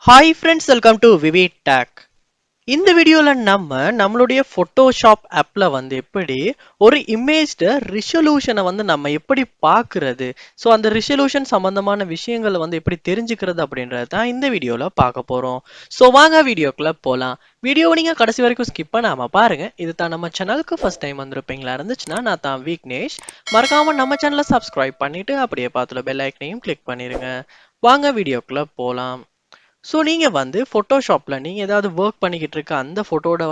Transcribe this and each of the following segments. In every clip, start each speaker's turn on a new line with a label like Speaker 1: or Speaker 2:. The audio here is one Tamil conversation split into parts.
Speaker 1: Hi friends, welcome to VividTech. இந்த வீடியோல நம்மளுடைய Photoshop ஆப்ல எப்படி ஒரு இமேஜ் ரிசல்யூஷனை நம்ம எப்படி பார்க்கிறது, ஸோ அந்த ரிசல்யூஷன் சம்பந்தமான விஷயங்களை எப்படி தெரிஞ்சுக்கிறது அப்படின்றது தான் இந்த வீடியோல பார்க்க போறோம். ஸோ வாங்க வீடியோக்குள்ள போலாம். வீடியோ நீங்க கடைசி வரைக்கும் ஸ்கிப் பண்ணாம பாருங்க. இது தான் நம்ம சேனலுக்கு ஃபர்ஸ்ட் டைம் வந்திருப்பீங்களா இருந்துச்சுன்னா நான் தான் விக்னேஷ். மறக்காம நம்ம சேனலை சப்ஸ்கிரைப் பண்ணிட்டு அப்படியே பார்த்துல பெல் ஐக்கனையும் கிளிக் பண்ணிருங்க. வாங்க வீடியோக்குள்ள போலாம். ஸோ நீங்கள் ஃபோட்டோஷாப்பில் நீங்கள் ஏதாவது ஒர்க் பண்ணிக்கிட்டு இருக்க அந்த ஃபோட்டோட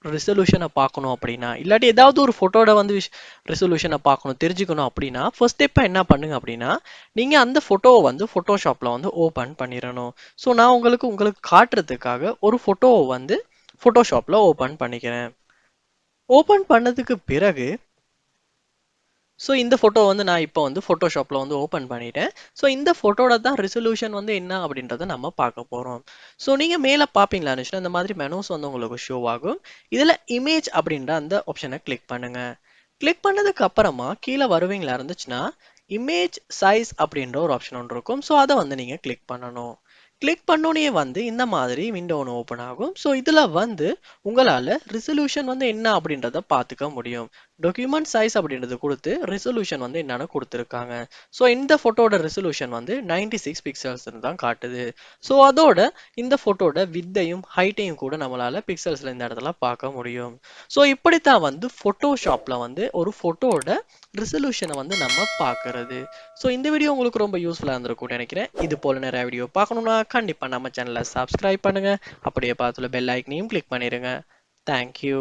Speaker 1: ரிசல்யூஷனை பார்க்கணும் அப்படின்னா, இல்லாட்டி ஏதாவது ஒரு ஃபோட்டோட ரிசல்யூஷனை பார்க்கணும் தெரிஞ்சுக்கணும் அப்படின்னா, ஃபர்ஸ்ட் ஸ்டெப்பாக என்ன பண்ணுங்க அப்படின்னா, நீங்கள் அந்த ஃபோட்டோவை ஃபோட்டோஷாப்பில் ஓப்பன் பண்ணிடணும். ஸோ நான் உங்களுக்கு காட்டுறதுக்காக ஒரு ஃபோட்டோவை ஃபோட்டோஷாப்பில் ஓப்பன் பண்ணிக்கிறேன். ஓப்பன் பண்ணதுக்கு பிறகு ஸோ இந்த ஃபோட்டோ நான் இப்போ ஃபோட்டோஷாப்பில் ஓப்பன் பண்ணிட்டேன். ஸோ இந்த ஃபோட்டோட தான் ரெசல்யூஷன் என்ன அப்படின்றத நம்ம பார்க்க போகிறோம். ஸோ நீங்கள் மேலே பார்ப்பீங்களா இருந்துச்சுன்னா இந்த மாதிரி மெனூஸ் உங்களுக்கு ஷோ ஆகும். இதில் இமேஜ் அப்படின்ற அந்த ஆப்ஷனை கிளிக் பண்ணுங்க. கிளிக் பண்ணதுக்கு அப்புறமா கீழே வருவீங்களா இருந்துச்சுன்னா இமேஜ் சைஸ் அப்படின்ற ஒரு ஆப்ஷன் ஒன்று இருக்கும். ஸோ அதை நீங்கள் கிளிக் பண்ணணும். கிளிக் பண்ணோனே இந்த மாதிரி விண்டோ ஒன்று ஓப்பன் ஆகும். ஸோ இதில் உங்களால் ரிசல்யூஷன் என்ன அப்படின்றத பார்த்துக்க முடியும். டாக்குமெண்ட் சைஸ் அப்படின்றது கொடுத்து ரிசல்யூஷன் என்னன்னு கொடுத்துருக்காங்க. ஸோ இந்த ஃபோட்டோட ரிசல்யூஷன் 96 பிக்சல்ஸ் தான் காட்டுது. ஸோ அதோட இந்த ஃபோட்டோட வித்தையும் ஹைட்டையும் கூட நம்மளால பிக்சல்ஸ்ல இந்த இடத்துல பார்க்க முடியும். ஸோ இப்படித்தான் ஃபோட்டோஷாப்ல ஒரு ஃபோட்டோட ரிசல்யூஷனை நம்ம பார்க்கறது. ஸோ இந்த வீடியோ உங்களுக்கு ரொம்ப யூஸ்ஃபுல்லாக இருந்திருக்கும்னு நினைக்கிறேன். இது போல நிறைய வீடியோ பார்க்கணும்னா கண்டிப்பாக நம்ம சேனலை சப்ஸ்கிரைப் பண்ணுங்க. அப்படியே பார்த்துல பெல் ஐக்கனையும் கிளிக் பண்ணிடுங்க. தேங்க்யூ.